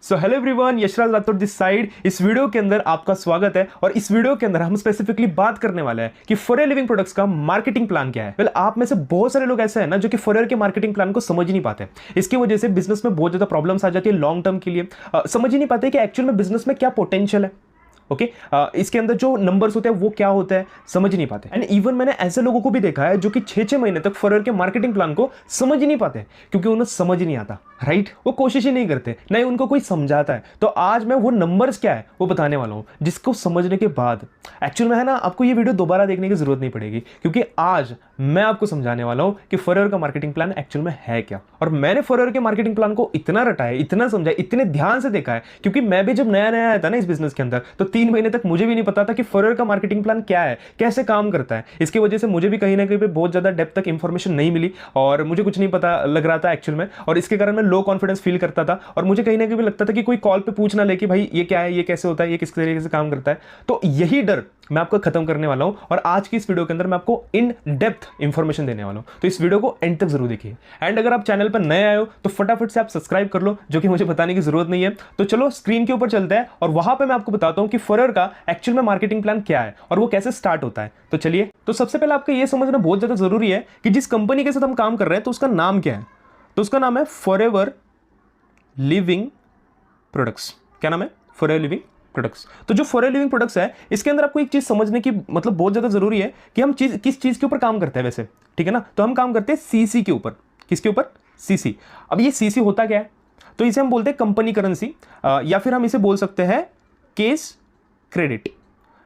So hello everyone, Yashraj Rathore this side. इस video के अंदर आपका स्वागत है और इस वीडियो के अंदर हम स्पेसिफिकली बात करने वाले हैं कि फॉर लिविंग प्रोडक्ट्स का मार्केटिंग प्लान क्या है। वेल, आप में से बहुत सारे लोग ऐसे हैं ना जो कि फॉर के मार्केटिंग प्लान को समझ ही नहीं पाते। इसकी वजह से बिजनेस में बहुत ज्यादा प्रॉब्लम्स आ जाती है लॉन्ग टर्म के लिए। समझ ही नहीं पाते कि एक्चुअल में बिजनेस में क्या पोटेंशियल है। ओके इसके अंदर जो नंबर्स होते हैं वो क्या होता है समझ ही नहीं पाते। एंड इवन मैंने ऐसे लोगों को भी देखा है जो कि 6-6 महीने तक फॉरएवर के मार्केटिंग प्लान को समझ ही नहीं पाते क्योंकि उन्हें समझ ही नहीं आता। राइट, वो कोशिश ही नहीं करते, नहीं उनको कोई समझाता है। तो आज मैं वो नंबर्स क्या है वो बताने वाला हूं जिसको समझने के बाद एक्चुअल में है ना आपको ये वीडियो दोबारा देखने की जरूरत नहीं पड़ेगी क्योंकि आज मैं आपको समझाने वाला हूं कि फॉरएवर का मार्केटिंग प्लान एक्चुअल में है क्या। और मैंने फॉरएवर के मार्केटिंग प्लान को इतना रटा है, इतना समझा, इतने ध्यान से देखा है क्योंकि मैं भी जब नया नया आया था ना इस बिजनेस के अंदर तो 3 महीने तक मुझे भी नहीं पता था कि फॉरएवर का मार्केटिंग प्लान क्या है, कैसे काम करता है। इसकी वजह से मुझे भी कहीं ना कहीं पे बहुत ज्यादा डेप्थ तक इंफॉर्मेशन नहीं मिली और मुझे कुछ नहीं पता लग रहा था एक्चुअल में। और इसके कारण मैं लो कॉन्फिडेंस फील करता था और मुझे कहीं ना कहीं लगता था कि कोई कॉल पे पूछना ले कि भाई ये क्या है, ये कैसे होता है, ये किस तरीके से काम करता है। तो यही डर मैं आपको खत्म करने वाला हूं और आज की इस वीडियो के अंदर मैं आपको इन डेप्थ इंफॉर्मेशन देने वाला हूं। तो इस वीडियो को एंड तक जरूर देखिए। एंड अगर आप चैनल पर नए आए हो तो फटाफट से आप सब्सक्राइब कर लो, जो कि मुझे बताने की जरूरत नहीं है। तो चलो स्क्रीन के ऊपर चलते हैं और वहां पे मैं आपको बताता हूं कि फॉरएवर का एक्चुअल में मार्केटिंग प्लान क्या है और वो कैसे स्टार्ट होता है। तो चलिए, तो सबसे पहले आपको ये समझना बहुत ज्यादा जरूरी है कि जिस कंपनी के साथ हम काम कर रहे हैं तो उसका नाम क्या है। तो उसका नाम है फॉरएवर लिविंग प्रोडक्ट्स। क्या नाम है? Forever living products. तो जो फॉरएवर लिविंग प्रोडक्ट्स है इसके अंदर आपको एक चीज समझने की मतलब बहुत ज्यादा जरूरी है कि हम किस चीज के ऊपर काम करते हैं वैसे, ठीक है ना। तो हम काम करते हैं सीसी के ऊपर। किसके ऊपर? सीसी। अब ये सीसी होता क्या है? तो इसे हम बोलते हैं कंपनी करेंसी या फिर हम इसे बोल सकते हैं cash credit.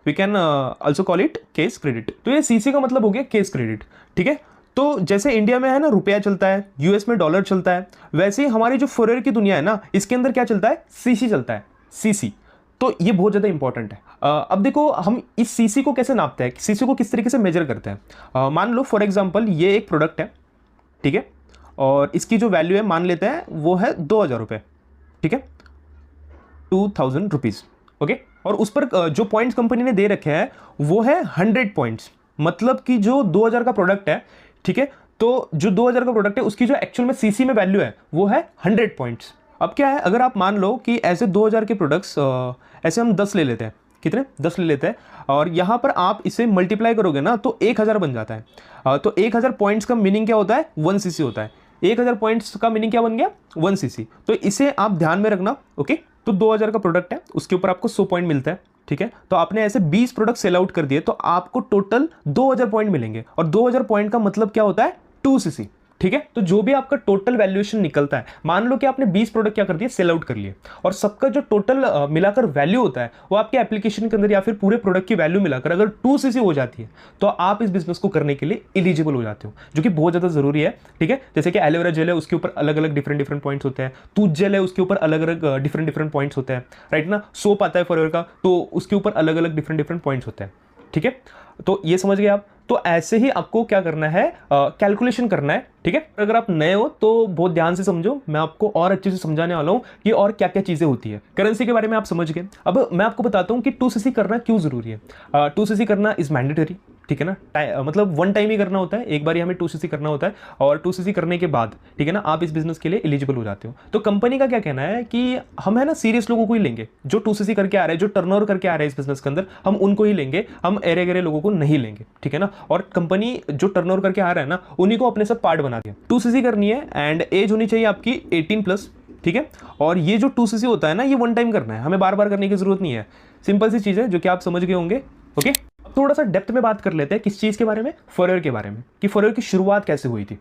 We can also call it cash credit. तो ये सीसी का मतलब हो गया केस क्रेडिट, ठीक है। तो जैसे इंडिया में है ना रुपया चलता है, यूएस में डॉलर चलता है, वैसे ही हमारी जो फॉरएवर की दुनिया है ना इसके अंदर क्या चलता है? सीसी चलता है, सीसी। तो ये बहुत ज़्यादा इंपॉर्टेंट है। अब देखो हम इस सीसी को कैसे नापते हैं, सीसी को किस तरीके से मेजर करते हैं। मान लो फॉर एग्जांपल ये एक प्रोडक्ट है, ठीक है, और इसकी जो वैल्यू है मान लेते हैं वो है 2000 रुपये, ठीक है, 2000 रुपीज़। ओके, और उस पर जो पॉइंट्स कंपनी ने दे रखे हैं वो है 100 पॉइंट्स। मतलब कि जो 2000 का प्रोडक्ट है, ठीक है, तो जो 2000 का प्रोडक्ट है उसकी जो एक्चुअल में सीसी में वैल्यू है वो है 100 पॉइंट्स। अब क्या है, अगर आप मान लो कि ऐसे 2000 के प्रोडक्ट्स ऐसे हम 10 ले लेते हैं, कितने? 10 ले लेते हैं और यहाँ पर आप इसे मल्टीप्लाई करोगे ना तो 1000 बन जाता है। तो 1000 पॉइंट्स का मीनिंग क्या होता है? 1 सीसी होता है। 1000 पॉइंट्स का मीनिंग क्या बन गया? 1 सीसी। तो इसे आप ध्यान में रखना। ओके, तो 2000 का प्रोडक्ट है, उसके ऊपर आपको 100 पॉइंट मिलता है, ठीक है। तो आपने ऐसे 20 प्रोडक्ट सेल आउट कर दिए तो आपको टोटल 2000 पॉइंट मिलेंगे और 2000 पॉइंट का मतलब क्या होता है? 2 सीसी, ठीक है। तो जो भी आपका टोटल वैल्यूएशन निकलता है, मान लो कि आपने 20 प्रोडक्ट क्या कर दिए? सेल आउट कर लिए और सबका जो टोटल मिलाकर वैल्यू होता है वो आपके एप्लीकेशन के अंदर या फिर पूरे प्रोडक्ट की वैल्यू मिलाकर अगर 2 सीसी हो जाती है तो आप इस बिजनेस को करने के लिए एलिजिबल हो जाते हो, जो कि बहुत ज्यादा जरूरी है, ठीक है। जैसे कि एलोवेरा जेल है उसके ऊपर अलग अलग डिफरेंट पॉइंट्स होते हैं, तूत जेल है उसके ऊपर अलग अलग डिफरेंट पॉइंट्स होते हैं, राइट ना। सोप आता है फॉरएवर का तो उसके ऊपर अलग अलग डिफरेंट पॉइंट्स होते हैं, ठीक है। तो ये समझ गए आप। तो ऐसे ही आपको क्या करना है, कैलकुलेशन करना है, ठीक है। अगर आप नए हो तो बहुत ध्यान से समझो, मैं आपको और अच्छे से समझाने वाला हूं कि और क्या क्या चीजें होती है। करेंसी के बारे में आप समझ गए। अब मैं आपको बताता हूं कि 2 सीसी करना क्यों जरूरी है। 2 सीसी करना इज मैंडेटरी, ठीक है ना। मतलब 1 टाइम ही करना होता है, एक बार ही हमें 2 सीसी करना होता है और 2 सीसी करने के बाद, ठीक है ना, आप इस बिजनेस के लिए एलिजिबल हो जाते हो। तो कंपनी का क्या कहना है कि हम है ना सीरियस लोगों को ही लेंगे, जो 2 सीसी करके आ रहे हैं, जो टर्नओवर करके आ रहे हैं इस बिजनेस के अंदर, हम उनको ही लेंगे, हम एरे गरे लोगों को नहीं लेंगे, ठीक है ना। और कंपनी जो टर्नओवर करके आ रहा है ना उन्हीं को अपने सब पार्ट बना दिया। 2 सीसी करनी है एंड एज होनी चाहिए आपकी 18+, ठीक है। और ये जो 2 सीसी होता है ना ये 1 टाइम करना है, हमें बार बार करने की जरूरत नहीं है। सिंपल सी चीज है जो कि आप समझ गए होंगे। ओके, अब थोड़ा सा डेप्थ में बात कर लेते हैं किस चीज के बारे में? फॉरएवर के बारे में, कि फॉरएवर की शुरुआत कैसे हुई थी।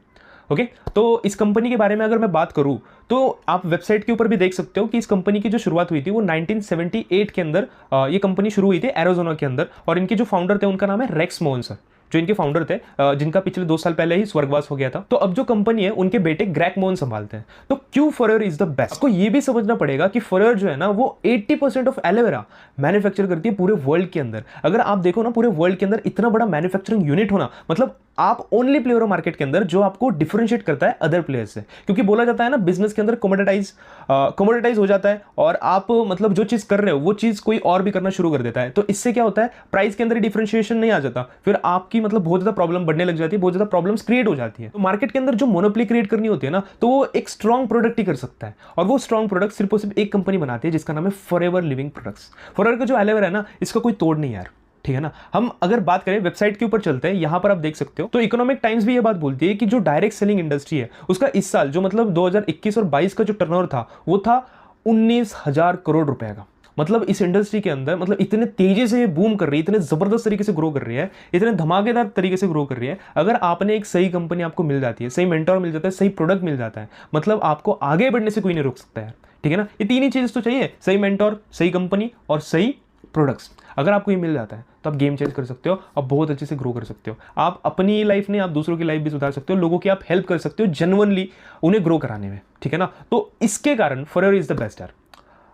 ओके, तो इस कंपनी के बारे में अगर मैं बात करूं तो आप वेबसाइट के ऊपर भी देख सकते हो कि इस कंपनी की जो शुरुआत हुई थी वो 1978 के अंदर ये कंपनी शुरू हुई थी एरिज़ोना के अंदर। और इनके जो फाउंडर थे उनका नाम है रेक्स मोहन सर, जो इनके फाउंडर थे, जिनका पिछले 2 साल पहले ही स्वर्गवास हो गया था। तो अब जो कंपनी है उनके बेटे ग्रेग मोहन संभालते हैं। तो क्यों फॉरएवर इज द बेस्ट? आपको ये भी समझना पड़ेगा कि फॉरएवर जो है ना वो 80% ऑफ एलोवेरा मैन्युफैक्चर करती है पूरे वर्ल्ड के अंदर। अगर आप देखो ना पूरे वर्ल्ड के अंदर इतना बड़ा मैन्युफैक्चरिंग यूनिट होना मतलब आप ओनली प्लेयर हो मार्केट के अंदर जो आपको डिफरेंशिएट करता है अदर प्लेयर्स से। क्योंकि बोला जाता है ना बिजनेस के अंदर कमोडिटाइज हो जाता है और आप मतलब जो चीज कर रहे हो वो चीज कोई और भी करना शुरू कर देता है। तो इससे क्या होता है, प्राइस के अंदर डिफरेंशिएशन नहीं आ जाता, फिर आपकी मतलब बहुत ज्यादा प्रॉब्लम बढ़ने लग जाती है, बहुत ज्यादा प्रॉब्लम्स क्रिएट हो जाती है। तो मार्केट के अंदर जो मोनोपोली क्रिएट करनी होती है ना, तो वो एक स्ट्रॉन्ग प्रोडक्ट ही कर सकता है, और वो स्ट्रॉन्ग प्रोडक्ट सिर्फ और सिर्फ एक कंपनी बनाती है जिसका नाम है फॉरएवर लिविंग प्रोडक्ट्स। फॉरएवर का जो एलोवेरा है ना, इसका कोई तोड़ नहीं यार, ठीक है ना। हम अगर बात करें वेबसाइट के ऊपर चलते हैं, यहां पर आप देख सकते हो, तो इकोनॉमिक टाइम्स भी ये बात बोलती है कि जो डायरेक्ट सेलिंग इंडस्ट्री है उसका इस साल जो मतलब 2021 और 22 का जो टर्नओवर था वो था 19,000 करोड़ रुपए का। मतलब इस इंडस्ट्री के अंदर मतलब इतने तेजी से ये बूम कर रही है, इतने जबरदस्त तरीके से ग्रो कर रही है, इतने धमाकेदार तरीके से ग्रो कर रही है। अगर आपने एक सही कंपनी आपको मिल जाती है, सही मेंटोर मिल जाता है, सही प्रोडक्ट मिल जाता है, मतलब आपको आगे बढ़ने से कोई नहीं रोक सकता है, ठीक है ना। ये तीन ही चीज तो चाहिए, सही मेंटोर, सही कंपनी और सही प्रोडक्ट्स। अगर आपको ये मिल जाता है तो आप गेम चेंज कर सकते हो, आप बहुत अच्छे से ग्रो कर सकते हो। आप अपनी लाइफ नहीं, आप दूसरों की लाइफ भी सुधार सकते हो, लोगों की आप हेल्प कर सकते हो जेन्युइनली उन्हें ग्रो कराने में, ठीक है ना। तो इसके कारण फॉरएवर इज द बेस्ट यार।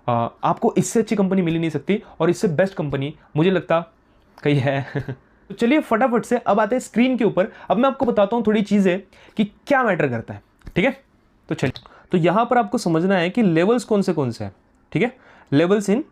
आपको इससे अच्छी कंपनी मिल ही नहीं सकती, और इससे बेस्ट कंपनी मुझे लगता कहीं है। तो चलिए फटाफट से अब आते हैं स्क्रीन के ऊपर। अब मैं आपको बताता हूं थोड़ी चीजें कि क्या मैटर करता है, ठीक है। तो चलिए, तो यहां पर आपको समझना है कि लेवल्स कौन से हैं, ठीक है। Levels in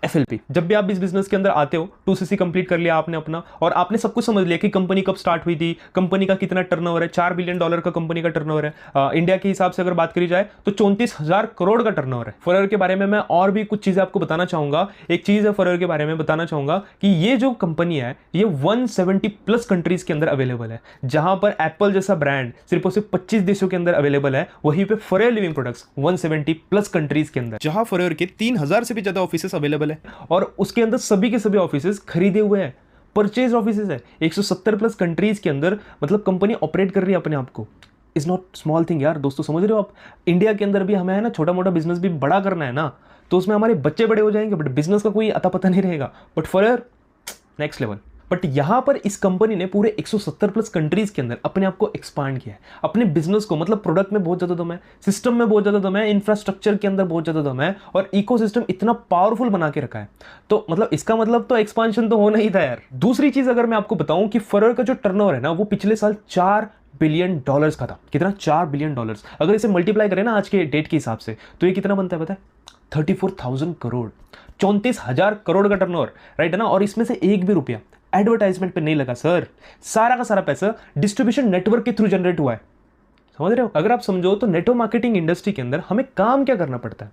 FLP। जब भी आप इस बिजनेस के अंदर आते हो, 2CC कंप्लीट कर लिया आपने अपना, और आपने सब कुछ समझ लिया कि कंपनी कब स्टार्ट हुई थी, कंपनी का कितना टर्नओवर है, $4 बिलियन का कंपनी का टर्नओवर है। इंडिया के हिसाब से अगर बात करी जाए तो 34,000 करोड़ का टर्नओवर है। फॉरएवर के बारे में मैं और भी कुछ चीजें आपको बताना चाहूंगा। एक चीज है फॉरएवर के बारे में बताना चाहूंगा कि ये जो कंपनी है ये 170 प्लस कंट्रीज के अंदर अवेलेबल है। जहां पर एप्पल जैसा ब्रांड सिर्फ और सिर्फ 25 देशों के अंदर अवेलेबल है, वहीं पे forever living products 170 plus countries के अंदर, जहां फॉरएवर के 3,000 से भी ज्यादा ऑफिसेस अवेलेबल है, और उसके अंदर सभी के सभी ऑफिसेस खरीदे हुए हैं, परचेज ऑफिसेस है 170 प्लस कंट्रीज के अंदर। मतलब कंपनी ऑपरेट कर रही है अपने आप को। इज नॉट स्मॉल थिंग यार दोस्तों, समझ रहे हो आप। इंडिया के अंदर भी हमें है ना छोटा मोटा बिजनेस भी बड़ा करना है ना, तो उसमें हमारे बच्चे बड़े हो जाएंगे बट बिजनेस का कोई अता पता नहीं रहेगा। But forever next level. But यहां पर इस कंपनी ने पूरे 170 प्लस कंट्रीज के अंदर अपने आप को एक्सपांड किया है, अपने बिजनेस को। मतलब प्रोडक्ट में बहुत ज्यादा दम है, सिस्टम में बहुत ज्यादा दम है, इंफ्रास्ट्रक्चर के अंदर बहुत ज्यादा दम है, और इकोसिस्टम इतना पावरफुल बना के रखा है। तो मतलब इसका मतलब तो एक्सपांशन तो होना ही था यार। दूसरी चीज अगर मैं आपको बताऊं कि फॉरएवर का जो टर्नओवर है ना, वो पिछले साल $4 बिलियन का था। कितना? $4 बिलियन। अगर इसे मल्टीप्लाई करें ना आज के डेट के हिसाब से, तो ये कितना बनता है पता है? 34,000 करोड़, 34,000 करोड़ का टर्नओवर, राइट है ना। और इसमें से एक भी रुपया एडवर्टाइजमेंट पे नहीं लगा सर, सारा का सारा पैसा डिस्ट्रीब्यूशन नेटवर्क के थ्रू जनरेट हुआ है। समझ रहे हो? अगर आप समझो तो नेटवर्क मार्केटिंग इंडस्ट्री के अंदर हमें काम क्या करना पड़ता है,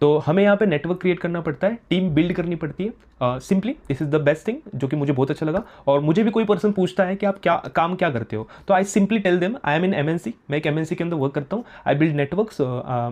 तो हमें यहाँ पे नेटवर्क क्रिएट करना पड़ता है, टीम बिल्ड करनी पड़ती है। Simply this is the best thing, जो कि मुझे बहुत अच्छा लगा। और मुझे भी कोई पर्सन पूछता है कि आप क्या काम क्या करते हो, तो I simply tell them I am in MNC। मैं एक MNC के अंदर वर्क करता हूँ, आई बिल्ड नेटवर्क्स,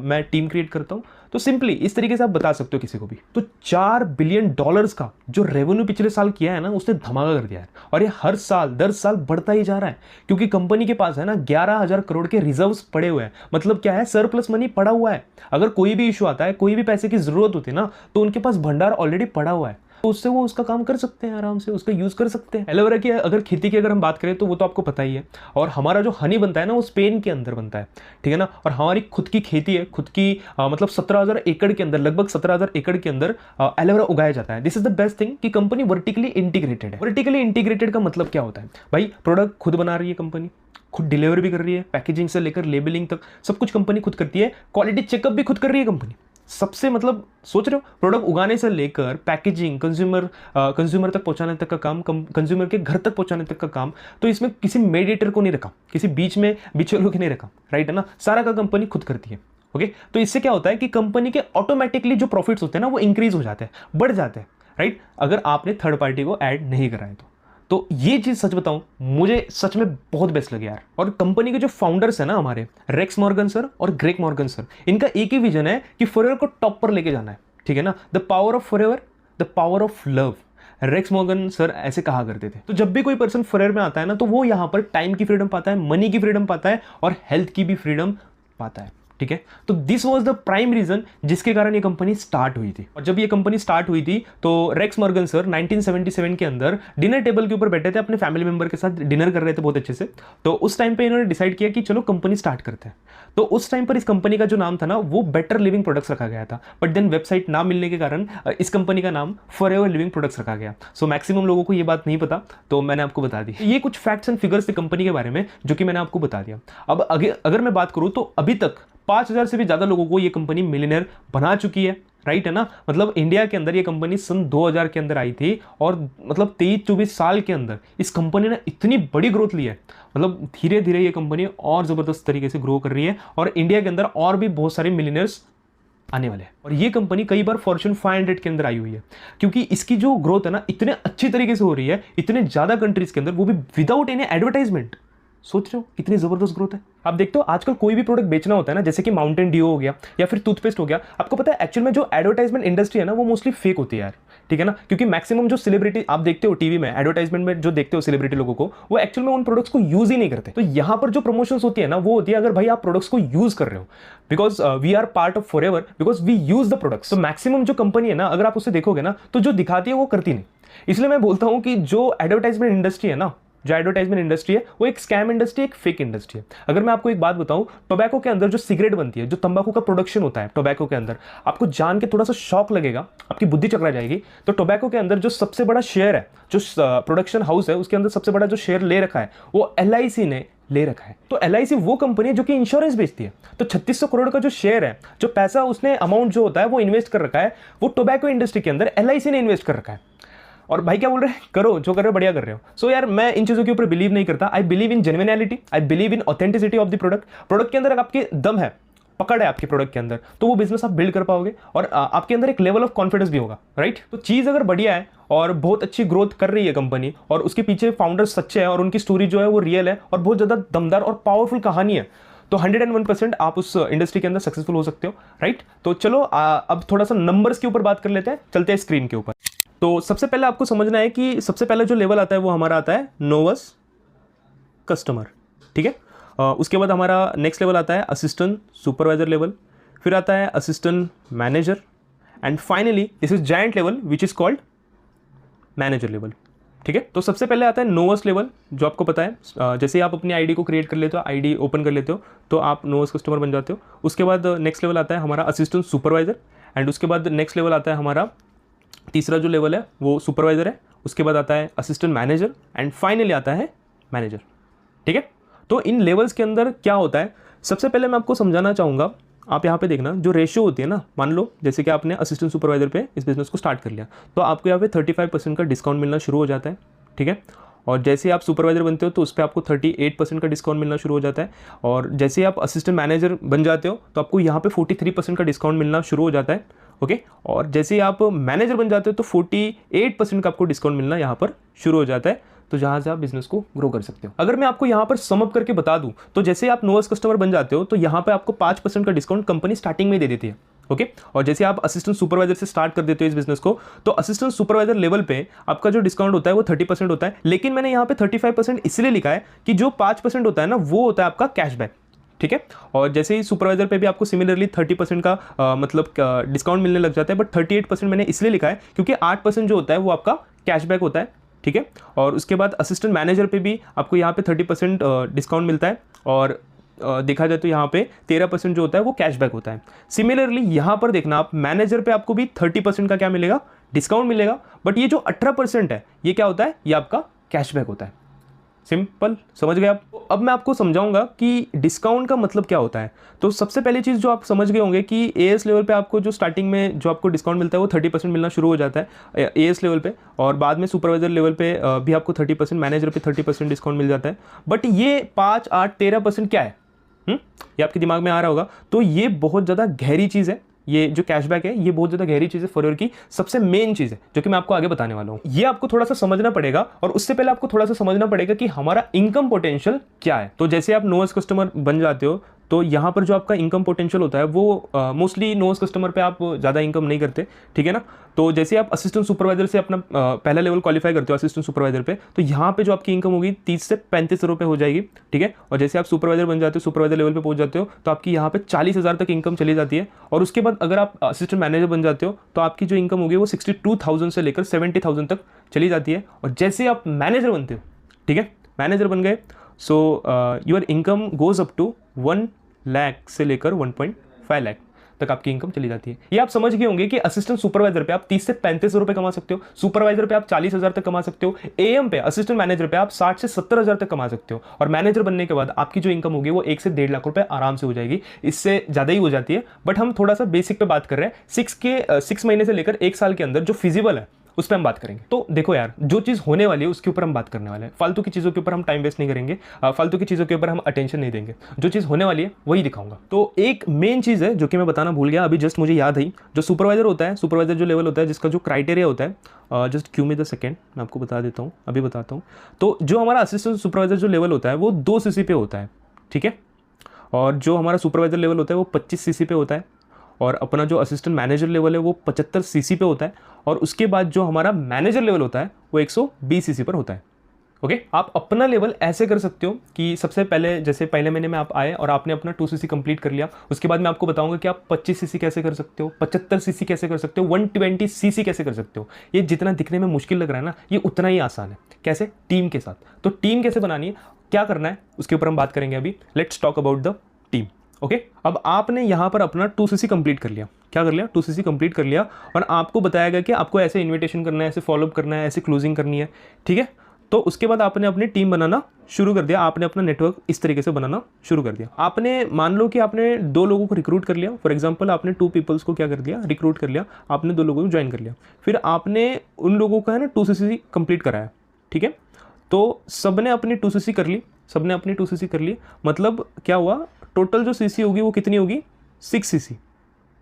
मैं टीम क्रिएट करता हूँ। तो सिंपली इस तरीके से आप बता सकते हो किसी को भी। तो $4 बिलियन का जो रेवेन्यू पिछले साल किया है ना, उसने धमाका कर दिया है, और ये हर साल दर साल बढ़ता ही जा रहा है, क्योंकि कंपनी के पास है ना 11,000 करोड़ के रिजर्व्स पड़े हुए हैं। मतलब क्या है, सरप्लस मनी पड़ा हुआ है। अगर कोई भी इशू आता है, कोई भी पैसे की जरूरत होती है ना, तो उनके पास भंडार ऑलरेडी पड़ा हुआ है, तो उससे वो उसका काम कर सकते हैं, आराम से उसका यूज कर सकते हैं। एलोवेरा की अगर खेती की अगर हम बात करें तो वो तो आपको पता ही है। और हमारा जो हनी बनता है ना, वो स्पेन के अंदर बनता है, ठीक है ना। और हमारी खुद की खेती है, खुद की मतलब 17,000 एकड़ के अंदर, लगभग 17,000 एकड़ के अंदर एलोवेरा उगाया जाता है। This is the best thing कि कंपनी वर्टिकली इंटीग्रेटेड है। वर्टिकली इंटीग्रेटेड का मतलब क्या होता है भाई? प्रोडक्ट खुद बना रही है कंपनी, खुद डिलीवर भी कर रही है, पैकेजिंग से लेकर लेबलिंग तक सब कुछ कंपनी खुद करती है, क्वालिटी चेकअप भी खुद कर रही है कंपनी। सबसे मतलब सोच रहे हो, प्रोडक्ट उगाने से लेकर पैकेजिंग, कंज्यूमर तक पहुंचाने तक का काम, कंज्यूमर के घर तक पहुंचाने तक का काम, तो इसमें किसी मेडिएटर को नहीं रखा, किसी बीच में बिचौलियों को नहीं रखा, राइट है ना। सारा का कंपनी खुद करती है। ओके, तो इससे क्या होता है कि कंपनी के ऑटोमेटिकली जो प्रॉफिट्स होते हैं ना, वो इंक्रीज हो जाते हैं, बढ़ जाते हैं, राइट, अगर आपने थर्ड पार्टी को ऐड नहीं कराए तो ये चीज सच बताऊं, मुझे सच में बहुत बेस्ट लगे यार। और कंपनी के जो फाउंडर्स है ना हमारे, रेक्स मॉर्गन सर और ग्रेग मॉर्गन सर, इनका एक ही विजन है कि फॉरएवर को टॉप पर लेके जाना है, ठीक है ना। The power of Forever, the power of love. Rex Morgan sir ऐसे कहा करते थे। तो जब भी कोई पर्सन फॉरएवर में आता है ना, तो वो यहां पर टाइम की फ्रीडम पाता है, मनी की फ्रीडम पाता है, और हेल्थ की भी फ्रीडम पाता है, ठीक है। तो this was the prime reason जिसके कारण ये कंपनी स्टार्ट हुई थी। और जब ये कंपनी स्टार्ट हुई थी तो रेक्स मॉर्गन सर 1977 के अंदर डिनर टेबल के ऊपर बैठे थे, अपने फैमिली मेंबर के साथ डिनर कर रहे थे बहुत अच्छे से। तो उस टाइम पे इन्होंने डिसाइड किया कि चलो कंपनी स्टार्ट करते हैं। तो उस टाइम पर इस कंपनी का जो नाम था ना, वो बेटर लिविंग प्रोडक्ट्स रखा गया था। बट देन वेबसाइट ना मिलने के कारण इस कंपनी का नाम फॉरएवर लिविंग प्रोडक्ट्स रखा गया। सो मैक्सिमम लोगों को ये बात नहीं पता, तो मैंने आपको बता दी। ये कुछ फैक्ट्स एंड फिगर्स थे कंपनी के बारे में, जो कि मैंने आपको बता दिया। अब अगर मैं बात करूं तो अभी तक 5,000 से भी ज़्यादा लोगों को ये कंपनी मिलियनेयर बना चुकी है, राइट है ना। मतलब इंडिया के अंदर ये कंपनी सन 2000 के अंदर आई थी और मतलब 23-24 साल के अंदर इस कंपनी ने इतनी बड़ी ग्रोथ ली है। मतलब धीरे धीरे ये कंपनी और ज़बरदस्त तरीके से ग्रो कर रही है और इंडिया के अंदर और भी बहुत सारे मिलियनर्स आने वाले हैं। और ये कंपनी कई बार फॉर्च्यून 500 के अंदर आई हुई है, क्योंकि इसकी जो ग्रोथ है ना इतने अच्छी तरीके से हो रही है इतने ज़्यादा कंट्रीज के अंदर, वो भी विदाउट एनी एडवर्टाइजमेंट। सोच रहे हो कितनी जबरदस्त ग्रोथ है। आप देखते हो आजकल कोई भी प्रोडक्ट बेचना होता है ना, जैसे कि माउंटेन ड्यू हो गया या फिर टूथपेस्ट हो गया, आपको पता है एक्चुअल में जो एडवर्टाइजमेंट इंडस्ट्री है ना वो मोस्टली फेक होती है यार, ठीक है ना। क्योंकि मैक्सिमम जो सेलिब्रिटी आप देखते हो टीवी में एडवर्टाइजमेंट में जो देखते हो सेलिब्रिटी लोगों को, वो एक्चुअल में उन प्रोडक्ट्स को यूज ही नहीं करते। तो यहाँ पर जो प्रमोशन होती है ना वो होती है अगर भाई आप प्रोडक्ट्स को यूज कर रहे हो, because we are part of Forever, because we use the products. तो मैक्सिमम जो कंपनी है ना अगर आप उसे देखोगे ना तो जो दिखाती है वो करती नहीं। इसलिए मैं बोलता हूँ कि जो एडवर्टाइजमेंट इंडस्ट्री है ना, जो एडवर्टाइजमेंट इंडस्ट्री है वो एक स्कैम इंडस्ट्री, एक फेक इंडस्ट्री है। अगर मैं आपको एक बात बताऊं, टोबैको के अंदर जो सिगरेट बनती है, जो तंबाकू का प्रोडक्शन होता है टोबैको के अंदर, आपको जान के थोड़ा सा शॉक लगेगा, आपकी बुद्धि चकरा जाएगी। तो टोबैको के अंदर जो सबसे बड़ा शेयर है, जो प्रोडक्शन हाउस है, उसके अंदर सबसे बड़ा जो शेयर ले रखा है वो LIC ने ले रखा है। तो LIC वो कंपनी है जो कि इंश्योरेंस बेचती है। तो 3600 करोड़ का जो शेयर है, जो पैसा उसने अमाउंट जो होता है वो इन्वेस्ट कर रखा है, वो टोबैको इंडस्ट्री के अंदर LIC ने इन्वेस्ट कर रखा है। और भाई क्या बोल रहे हैं, करो जो कर रहे हो, बढ़िया कर रहे हो। सो यार मैं इन चीज़ों के ऊपर बिलीव नहीं करता। I believe in genuinity, I believe in authenticity of the product. Product के अंदर अगर आपके दम है, पकड़ है आपके प्रोडक्ट के अंदर, तो वो बिजनेस आप बिल्ड कर पाओगे और आपके अंदर एक लेवल ऑफ कॉन्फिडेंस भी होगा, राइट। तो चीज़ अगर बढ़िया है और बहुत अच्छी ग्रोथ कर रही है कंपनी और उसके पीछे फाउंडर सच्चे हैं और उनकी स्टोरी जो है वो रियल है और बहुत ज़्यादा दमदार और पावरफुल कहानी है, तो 101% आप उस इंडस्ट्री के अंदर सक्सेसफुल हो सकते हो, राइट। तो चलो अब थोड़ा सा नंबर्स के ऊपर बात कर लेते हैं, चलते हैं स्क्रीन के ऊपर। तो सबसे पहले आपको समझना है कि सबसे पहले जो लेवल आता है वो हमारा आता है नोवस कस्टमर, ठीक है। उसके बाद हमारा नेक्स्ट लेवल आता है असिस्टेंट सुपरवाइजर लेवल, फिर आता है assistant manager and finally this is giant level which is called manager level, ठीक है। तो सबसे पहले आता है नोवस लेवल, जो आपको पता है जैसे आप अपनी आईडी को क्रिएट कर लेते हो, आईडी ओपन कर लेते हो तो आप नोवस कस्टमर बन जाते हो। उसके बाद नेक्स्ट लेवल आता है हमारा असिस्टेंट सुपरवाइजर एंड उसके बाद नेक्स्ट लेवल आता है हमारा तीसरा जो लेवल है वो सुपरवाइजर है। उसके बाद आता है असिस्टेंट मैनेजर एंड फाइनली आता है मैनेजर, ठीक है। तो इन लेवल्स के अंदर क्या होता है, सबसे पहले मैं आपको समझाना चाहूँगा। आप यहाँ पे देखना जो रेशियो होती है ना, मान लो जैसे कि आपने असिस्टेंट सुपरवाइजर पे इस बिजनेस को स्टार्ट कर लिया तो आपको यहाँ पे 35% का डिस्काउंट मिलना शुरू हो जाता है, ठीक है। और जैसे आप सुपरवाइजर बनते हो तो उस पर आपको 38% का डिस्काउंट मिलना शुरू हो जाता है। और जैसे आप असिस्टेंट मैनेजर बन जाते हो तो आपको यहाँ पे 43% का डिस्काउंट मिलना शुरू हो जाता है, ओके। और जैसे आप मैनेजर बन जाते हो तो 48% का आपको डिस्काउंट मिलना यहाँ पर शुरू हो जाता है, तो जहाँ से आप बिजनेस को ग्रो कर सकते हो। अगर मैं आपको यहाँ पर सम अप करके बता दूँ तो जैसे आप नोवस कस्टमर बन जाते हो तो यहाँ पे आपको 5% का डिस्काउंट कंपनी स्टार्टिंग में दे देती है, ओके। और जैसे आप असिस्टेंट सुपरवाइजर से स्टार्ट कर देते हो इस बिजनेस को तो असिस्टेंट सुपरवाइजर लेवल पे आपका जो डिस्काउंट होता है वो 30% होता है। लेकिन मैंने यहाँ पे 35% इसलिए लिखा है कि जो 5% होता है ना वो होता है आपका कैशबैक, ठीक है। और जैसे ही सुपरवाइजर पे भी आपको सिमिलरली 30% का मतलब डिस्काउंट मिलने लग जाता है, बट 38% मैंने इसलिए लिखा है क्योंकि 8% जो होता है वो आपका कैशबैक होता है, ठीक है। और उसके बाद असिस्टेंट मैनेजर पे भी आपको यहाँ पे 30% डिस्काउंट मिलता है और देखा जाए तो यहाँ पे 13% जो होता है वो कैशबैक होता है। सिमिलरली यहाँ पर देखना आप मैनेजर पे आपको भी 30% का क्या मिलेगा, डिस्काउंट मिलेगा, बट ये जो 18% है ये क्या होता है, ये आपका कैशबैक होता है। सिंपल, समझ गए आप। अब मैं आपको समझाऊंगा कि डिस्काउंट का मतलब क्या होता है। तो सबसे पहली चीज़ जो आप समझ गए होंगे कि AS लेवल पे आपको जो स्टार्टिंग में जो आपको डिस्काउंट मिलता है वो 30% मिलना शुरू हो जाता है AS लेवल पे, और बाद में सुपरवाइजर लेवल पे भी आपको 30%, मैनेजर पे 30% डिस्काउंट मिल जाता है। बट ये 5, 8, 13% क्या है, ये आपके दिमाग में आ रहा होगा। तो ये बहुत ज़्यादा गहरी चीज़ है, ये जो कैशबैक है ये बहुत ज़्यादा गहरी चीज़ है, फॉरएवर की सबसे मेन चीज़ है जो कि मैं आपको आगे बताने वाला हूँ। ये आपको थोड़ा सा समझना पड़ेगा और उससे पहले आपको थोड़ा सा समझना पड़ेगा कि हमारा इनकम पोटेंशियल क्या है। तो जैसे आप नोवस कस्टमर बन जाते हो तो यहाँ पर जो आपका इनकम पोटेंशियल होता है वो मोस्टली नोवस कस्टमर पे आप ज़्यादा इनकम नहीं करते, ठीक है ना। तो जैसे आप असिस्टेंट सुपरवाइजर से अपना पहला लेवल क्वालिफाई करते हो असिस्टेंट सुपरवाइजर पे, तो यहाँ पे जो आपकी इनकम होगी 30 से 35 रुपये हो जाएगी, ठीक है। और जैसे आप सुपरवाइजर बन जाते हो, सुपरवाइजर लेवल पे पहुँच जाते हो तो आपकी यहाँ पे 40,000 तक इनकम चली जाती है। और उसके बाद अगर आप असिस्टेंट मैनेजर बन जाते हो तो आपकी जो इनकम होगी वो 62,000 से लेकर 70,000 तक चली जाती है। और जैसे आप मैनेजर बनते हो, ठीक है, मैनेजर बन गए, so your income goes up to 1 lakh से लेकर 1.5 लाख। तक आपकी इनकम चली जाती है। ये आप समझ गए होंगे कि असिस्टेंट सुपरवाइजर पे आप 30 से 35 रुपए कमा सकते हो, सुपरवाइजर पे आप 40,000 तक कमा सकते हो, एएम पे असिस्टेंट मैनेजर पे आप 60 से 70,000 तक कमा सकते हो, और मैनेजर बनने के बाद आपकी जो इनकम होगी वो 1 से 1.5 लाख रुपए आराम से हो जाएगी, इससे ज्यादा ही हो जाती है। बट हम थोड़ा सा बेसिक पे बात कर रहे हैं, 6 महीने से लेकर 1 साल के अंदर जो फिजिबल है उस पर हम बात करेंगे। तो देखो यार, जो चीज़ होने वाली है उसके ऊपर हम बात करने वाले हैं, फालतू की चीज़ों के ऊपर हम टाइम वेस्ट नहीं करेंगे, फालतू की चीज़ों के ऊपर हम अटेंशन नहीं देंगे, जो चीज़ होने वाली है वही दिखाऊंगा। तो एक मेन चीज़ है जो कि मैं बताना भूल गया, अभी जस्ट मुझे याद आई। जो सुपरवाइजर होता है, सुपरवाइजर जो लेवल होता है, जिसका जो क्राइटेरिया होता है, just Q me the second, मैं आपको बता देता हूँ, अभी बताता हूँ। तो जो हमारा असिस्टेंट सुपरवाइजर जो लेवल होता है वो 2 सीसी पे होता है, ठीक है। और जो हमारा सुपरवाइजर लेवल होता है वो 25 सीसी पे होता है, और अपना जो असिस्टेंट मैनेजर लेवल है वो 75 सीसी पे होता है, और उसके बाद जो हमारा मैनेजर लेवल होता है वो 120 सीसी पर होता है। ओके, आप अपना लेवल ऐसे कर सकते हो कि सबसे पहले, जैसे पहले महीने में आप आए और आपने अपना 2 सीसी कंप्लीट कर लिया, उसके बाद मैं आपको बताऊंगा कि आप 25 सीसी कैसे कर सकते हो, 75 सीसी कैसे कर सकते हो, 120 सीसी कैसे कर सकते हो। ये जितना दिखने में मुश्किल लग रहा है ना, ये उतना ही आसान है। कैसे? टीम के साथ। तो टीम कैसे बनानी है, क्या करना है, उसके ऊपर हम बात करेंगे अभी। Let's talk about the team. Okay, अब आपने यहां पर अपना 2 सीसी कंप्लीट कर लिया। क्या कर लिया? 2 सीसी कंप्लीट कर लिया, और आपको बताया गया कि आपको ऐसे इन्विटेशन करना है, ऐसे फॉलोअप करना है, ऐसे क्लोजिंग करनी है, ठीक है। तो उसके बाद आपने अपनी टीम बनाना शुरू कर दिया, आपने अपना नेटवर्क इस तरीके से बनाना शुरू कर दिया। आपने मान लो कि आपने 2 लोगों को रिक्रूट कर लिया, फॉर एग्जांपल आपने 2 पीपल्स को क्या कर दिया, रिक्रूट कर लिया, आपने 2 लोगों को ज्वाइन कर लिया, फिर आपने उन लोगों का है ना 2 सीसी कंप्लीट कराया, ठीक है। तो सबने अपनी 2 सीसी कर ली, सबने अपनी 2 सीसी कर ली, मतलब क्या हुआ, टोटल जो सीसी होगी वो कितनी होगी, 6 सीसी